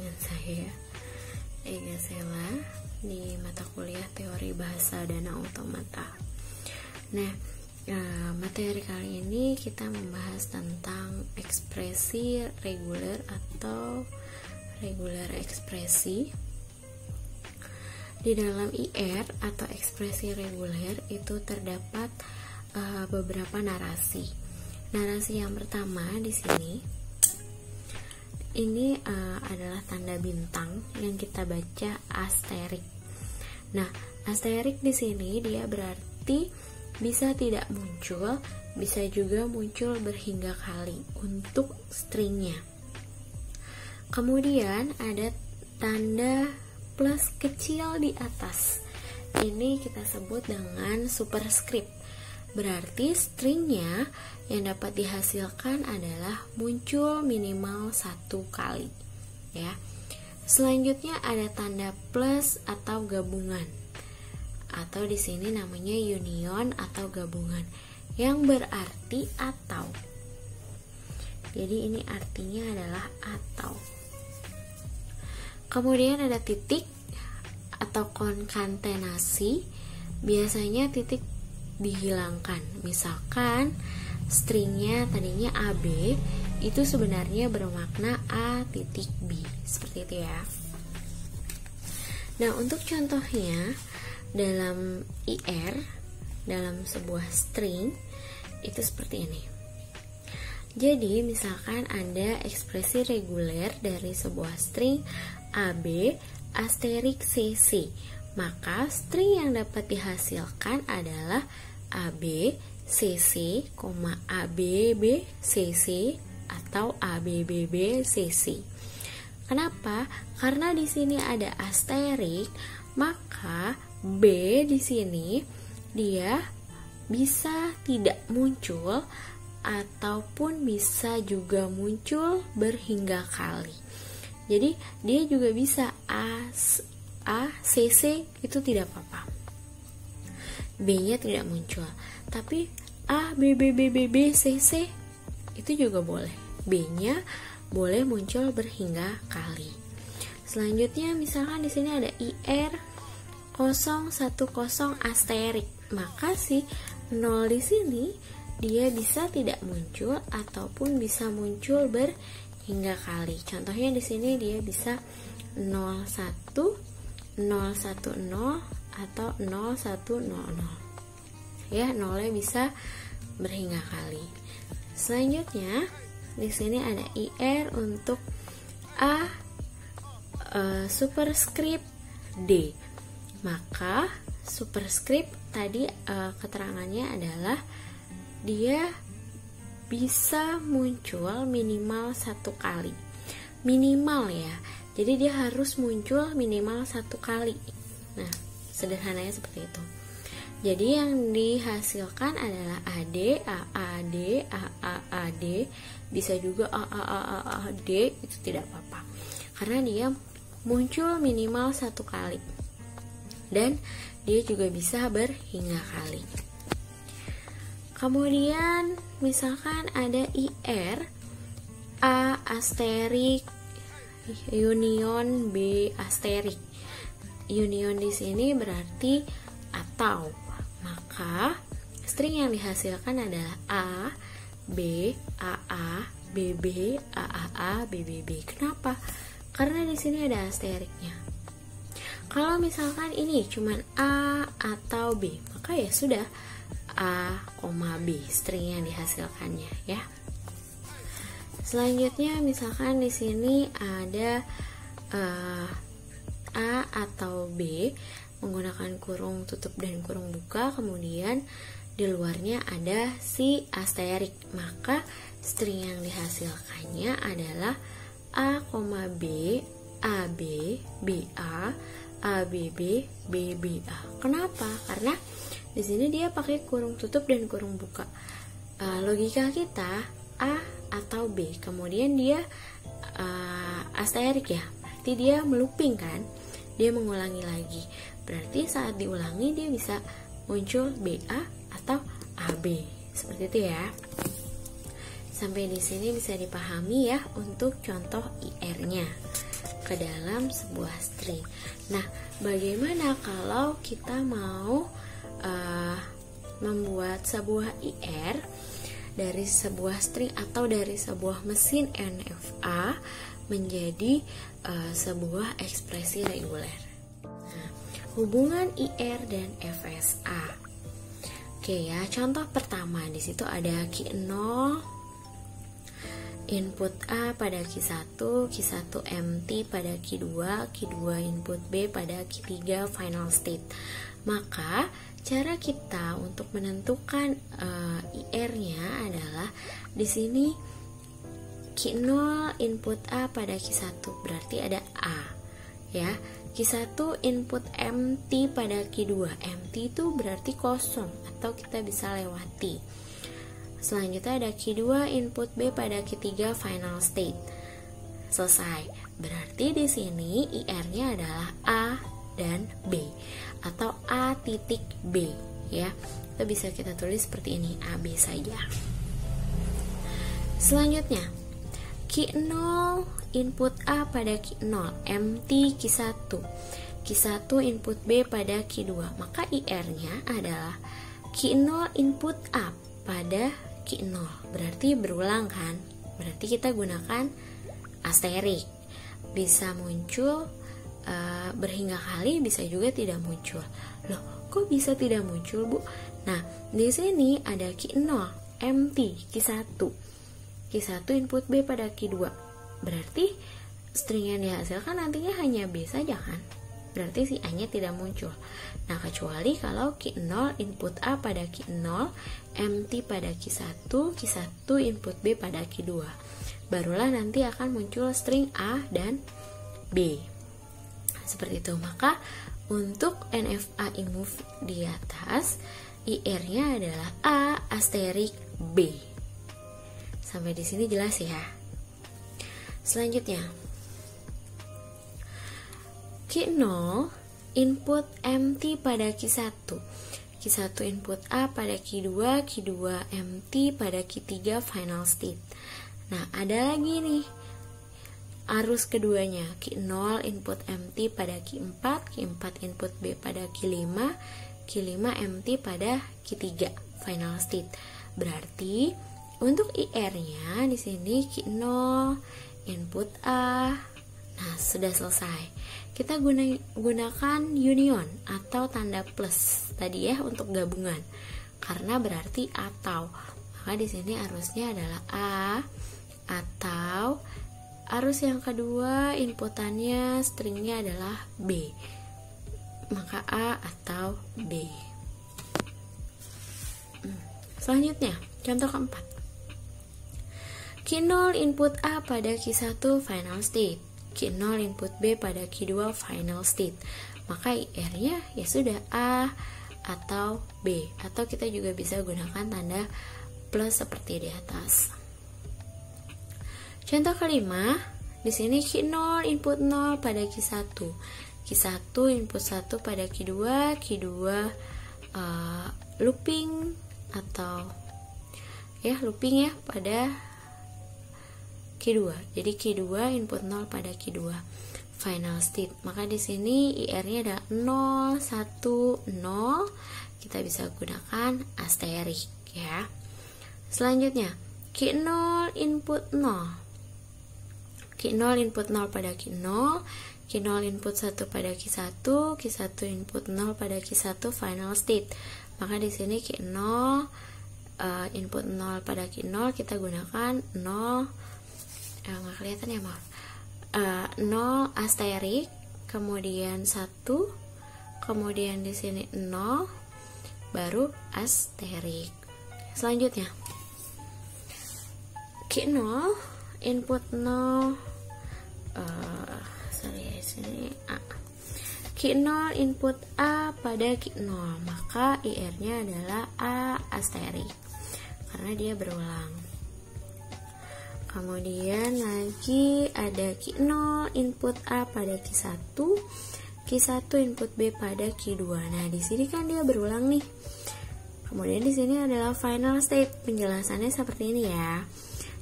dengan saya Ega Sela di mata kuliah Teori Bahasa dan Automata. Nah, materi kali ini kita membahas tentang ekspresi reguler atau reguler ekspresi. Di dalam IR atau ekspresi reguler itu terdapat beberapa narasi. Narasi yang pertama di sini ini adalah tanda bintang yang kita baca asterik. Nah, asterik di sini dia berarti bisa tidak muncul, bisa juga muncul berhingga kali untuk stringnya. Kemudian ada tanda plus kecil di atas. Ini kita sebut dengan superscript. Berarti stringnya yang dapat dihasilkan adalah muncul minimal 1 kali, ya. Selanjutnya ada tanda plus atau gabungan, atau di sini namanya union atau gabungan, yang berarti atau. Jadi ini artinya adalah atau. Kemudian ada titik atau konkatenasi. Biasanya titik dihilangkan. Misalkan stringnya tadinya AB, itu sebenarnya bermakna A titik B, seperti itu ya. Nah, untuk contohnya dalam IR, dalam sebuah string itu seperti ini. Jadi misalkan ada ekspresi reguler dari sebuah string AB asterik CC, maka string yang dapat dihasilkan adalah AB CC, ABB CC atau ABBB CC. Kenapa? Karena di sini ada asterik, maka B di sini dia bisa tidak muncul ataupun bisa juga muncul berhingga kali. Jadi dia juga bisa A, CC itu tidak apa-apa, B-nya tidak muncul. Tapi A, B, B, B, B, B, C, C itu juga boleh, B-nya boleh muncul berhingga kali. Selanjutnya misalkan di sini ada IR 010 asterik, maka si 0 di sini dia bisa tidak muncul ataupun bisa muncul berhingga kali. Contohnya di sini dia bisa 01 010 atau 0100. Ya, nolnya bisa berhingga kali. Selanjutnya di sini ada IR untuk A superscript D. Maka superscript tadi keterangannya adalah dia bisa muncul minimal 1 kali. Minimal ya. Jadi dia harus muncul minimal 1 kali. Nah, sederhananya seperti itu. Jadi yang dihasilkan adalah AD, AAD, AAAD, bisa juga AAAAD, itu tidak apa-apa. Karena dia muncul minimal 1 kali. Dan dia juga bisa berhingga kali. Kemudian misalkan ada IR A asterik union B asterik. Union di sini berarti atau, maka string yang dihasilkan adalah A, B, AA, BB, AAA, BBB. Kenapa? Karena di sini ada asteriknya. Kalau misalkan ini cuman A atau B, maka ya sudah A, B string yang dihasilkannya ya. Selanjutnya misalkan di sini ada A atau B menggunakan kurung tutup dan kurung buka, kemudian di luarnya ada si asterik, maka string yang dihasilkannya adalah A, B, AB, BA, ABB, BBA. Kenapa? Karena di sini dia pakai kurung tutup dan kurung buka. Logika kita A atau B, kemudian dia asterik ya, berarti dia meluping kan, dia mengulangi lagi. Berarti saat diulangi dia bisa muncul BA atau AB, seperti itu ya. Sampai di sini bisa dipahami ya untuk contoh IR-nya. ke dalam sebuah string. Nah, bagaimana kalau kita mau membuat sebuah IR dari sebuah string atau dari sebuah mesin NFA menjadi sebuah ekspresi reguler? Nah, hubungan IR dan FSA. Oke ya, contoh pertama di situ ada Q0 input A pada Q1, Q1 empty pada Q2, Q2 input B pada Q3 final state. Maka cara kita untuk menentukan IR-nya adalah di sini Q0 input A pada Q1, berarti ada A ya. Q1 input empty pada Q2, empty itu berarti kosong atau kita bisa lewati. Selanjutnya ada Q2 input B pada Q3 final state. Selesai. Berarti di sini IR-nya adalah A dan B atau A titik B ya. Itu bisa kita tulis seperti ini, AB saja. Selanjutnya Q0 input A pada Q0, empty Q1. Q1 input B pada Q2. Maka IR-nya adalah Q0 input A pada Q0. Berarti berulang kan? Berarti kita gunakan asterik. Bisa muncul berhingga kali, bisa juga tidak muncul. Loh, kok bisa tidak muncul, Bu? Nah, di sini ada Q0 empty Q1. Q1 input B pada Q2. Berarti string yang dihasilkan nantinya hanya B saja kan? Berarti si A-nya tidak muncul. Nah, kecuali kalau Q0 input A pada Q0, empty pada Q1, Q1 input B pada Q2. Barulah nanti akan muncul string A dan B. Seperti itu. Maka untuk NFA imove di atas, IR-nya adalah A asterik B. Sampai di sini jelas ya. Selanjutnya, Q0 input empty pada Q1. Q1 input A pada Q2, Q2 empty pada Q3 final state. Nah, ada lagi nih arus keduanya, Q0 input empty pada Q4, Q4 input B pada Q5, Q5 empty pada Q3 final state. Berarti untuk IR-nya di sini Q0 input A. Nah, sudah selesai. Kita gunakan union atau tanda plus tadi ya untuk gabungan. Karena berarti atau. Maka di sini arusnya adalah A atau arus yang kedua inputannya stringnya adalah B. Maka A atau B. Selanjutnya, contoh keempat. Q0 input A pada Q1 final state. Q0 input B pada Q2 final state. Maka IR-nya ya sudah A atau B. Atau kita juga bisa gunakan tanda plus seperti di atas. Contoh kelima, di sini Q0 input 0 pada Q1. Q1 input 1 pada Q2, Q2 looping atau looping ya pada Q2. Jadi Q2 input 0 pada Q2 final state. Maka di sini IR-nya ada 0, 1, 0. Kita bisa gunakan asterik ya. Selanjutnya, Q0 input 0. Q0 input 0 pada Q0, Q0 input 1 pada Q1, Q1 input 0 pada Q1 final state. Maka di sini Q0 input 0 pada Q0 kita gunakan 0 nggak kelihatan ya, maaf. 0 asterik, kemudian 1, kemudian di sini 0, baru asterik. Selanjutnya, Q0 input 0 sini A. Q0 input A pada Q0, maka IR-nya adalah A asterik karena dia berulang. Kemudian lagi ada Q0 input A pada Q1, Q1 input B pada Q2. Nah, di sini kan dia berulang nih. Kemudian di sini adalah final state. Penjelasannya seperti ini ya.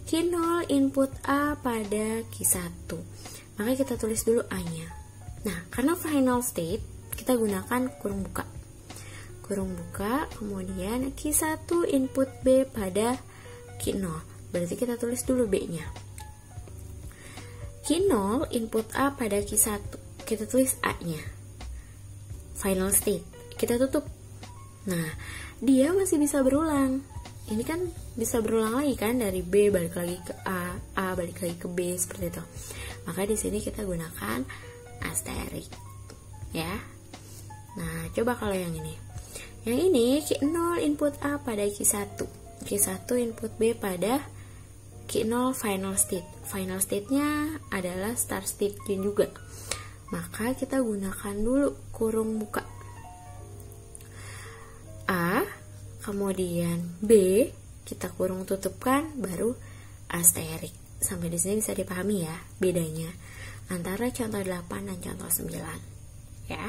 Q0 input A pada Q1. maka kita tulis dulu A-nya. Nah, karena final state, kita gunakan kurung buka. Kurung buka, kemudian Q1 input B pada Q0. Berarti kita tulis dulu B-nya. Q0 input A pada Q1. Kita tulis A-nya. Final state. Kita tutup. Nah, dia masih bisa berulang. Ini kan bisa berulang lagi kan, dari B balik lagi ke A balik lagi ke B, seperti itu. Maka di sini kita gunakan asterik, ya. Nah, coba kalau yang ini. Yang ini Q0 input A pada Q1. Q1 input B pada Q0 final state. Final state-nya adalah start state-nya juga. Maka kita gunakan dulu kurung buka. A, kemudian B, kita kurung tutupkan, baru asterik. Sampai di sini bisa dipahami ya bedanya antara contoh 8 dan contoh 9, ya.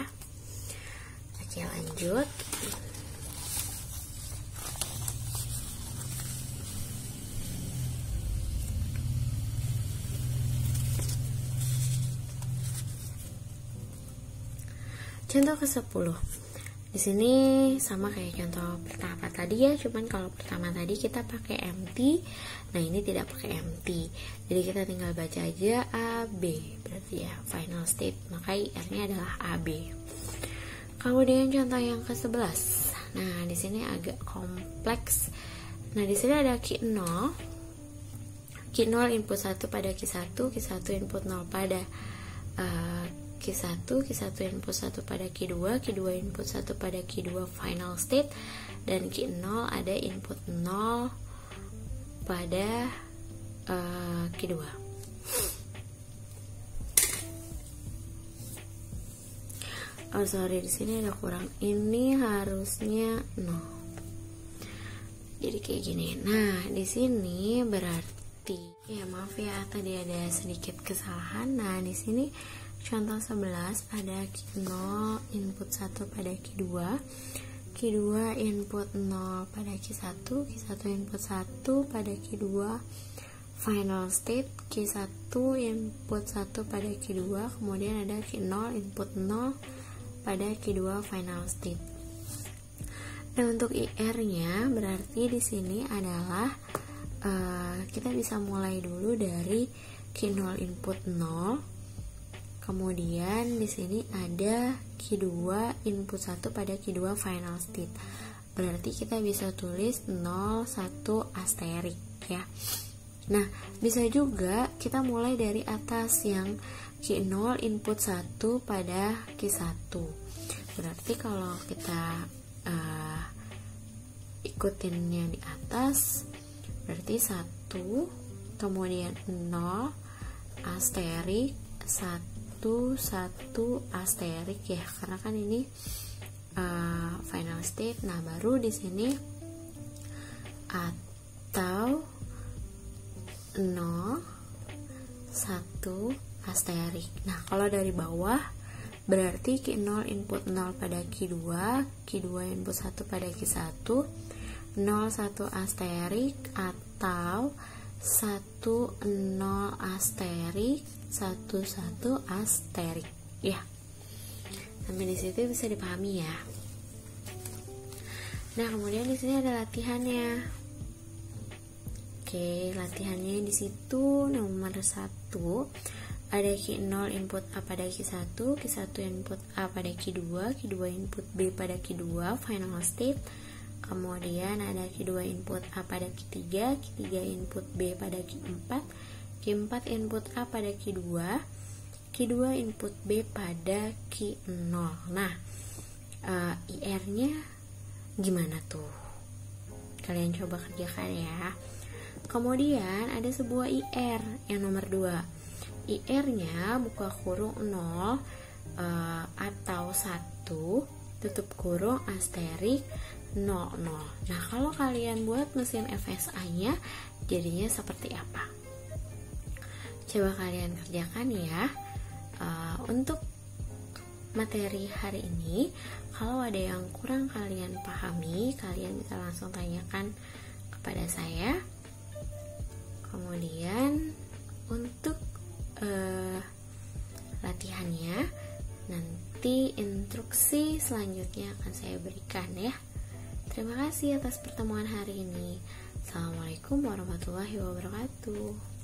Oke, lanjut. Contoh ke-10. Di sini sama kayak contoh pertama tadi ya, cuman kalau pertama tadi kita pakai empty, nah ini tidak pakai empty. Jadi kita tinggal baca aja AB, berarti ya final state, maka IR-nya adalah AB. Kemudian contoh yang ke-11. Nah, di sini agak kompleks. Nah, di sini ada Q0. Q0 input 1 pada Q1, Q1 input 0 pada Q1, Q1 input 1 pada Q2, Q2 input 1 pada Q2 final state, dan Q0 ada input 0 pada Q2. Oh sorry, di sini ada kurang. Ini harusnya 0. Jadi kayak gini. Nah, di sini berarti ya maaf ya tadi ada sedikit kesalahan. Nah, di sini contoh 11 ada Q0 input 1 pada Q2, Q2 input 0 pada Q1, Q1 input 1 pada Q2 final state, Q1 input 1 pada Q2, kemudian ada Q0 input 0 pada Q2 final state. Dan untuk IR-nya berarti di sini adalah kita bisa mulai dulu dari Q0 input 0. Kemudian di sini ada Q2 input 1 pada Q2 final state. Berarti kita bisa tulis 0, 1 asterik ya. Nah, bisa juga kita mulai dari atas yang Q0 input 1 pada Q1. Berarti kalau kita ikutinnya di atas, berarti 1, kemudian 0 asterik, 1 asterik ya, karena kan ini final state. Nah, baru di sini atau 0, 1 asterik. Nah, kalau dari bawah berarti Q0 input 0 pada Q2, Q2 input 1 pada Q1, 0, 1 asterik atau 1, 0 asterik, 1, 1 asterik ya. Sampai di situ bisa dipahami ya. Nah, kemudian di sini ada latihannya. Oke, latihannya di situ nomor 1 ada Q0 input A pada Q1, Q1 input A pada Q2, Q2 input B pada Q2 final state. Kemudian ada Q2 input A pada Q3, Q3 input B pada Q4, Q4 input A pada Q2, Q2 input B pada Q0. Nah, IR-nya gimana tuh? Kalian coba kerjakan ya. Kemudian ada sebuah IR yang nomor 2. IR-nya buka kurung 0 atau 1, tutup kurung asterik 00. Nah, kalau kalian buat mesin FSA-nya jadinya seperti apa? Coba kalian kerjakan ya. Untuk materi hari ini, kalau ada yang kurang kalian pahami, kalian bisa langsung tanyakan kepada saya. Kemudian untuk instruksi selanjutnya akan saya berikan ya. Terima kasih atas pertemuan hari ini. Assalamualaikum warahmatullahi wabarakatuh.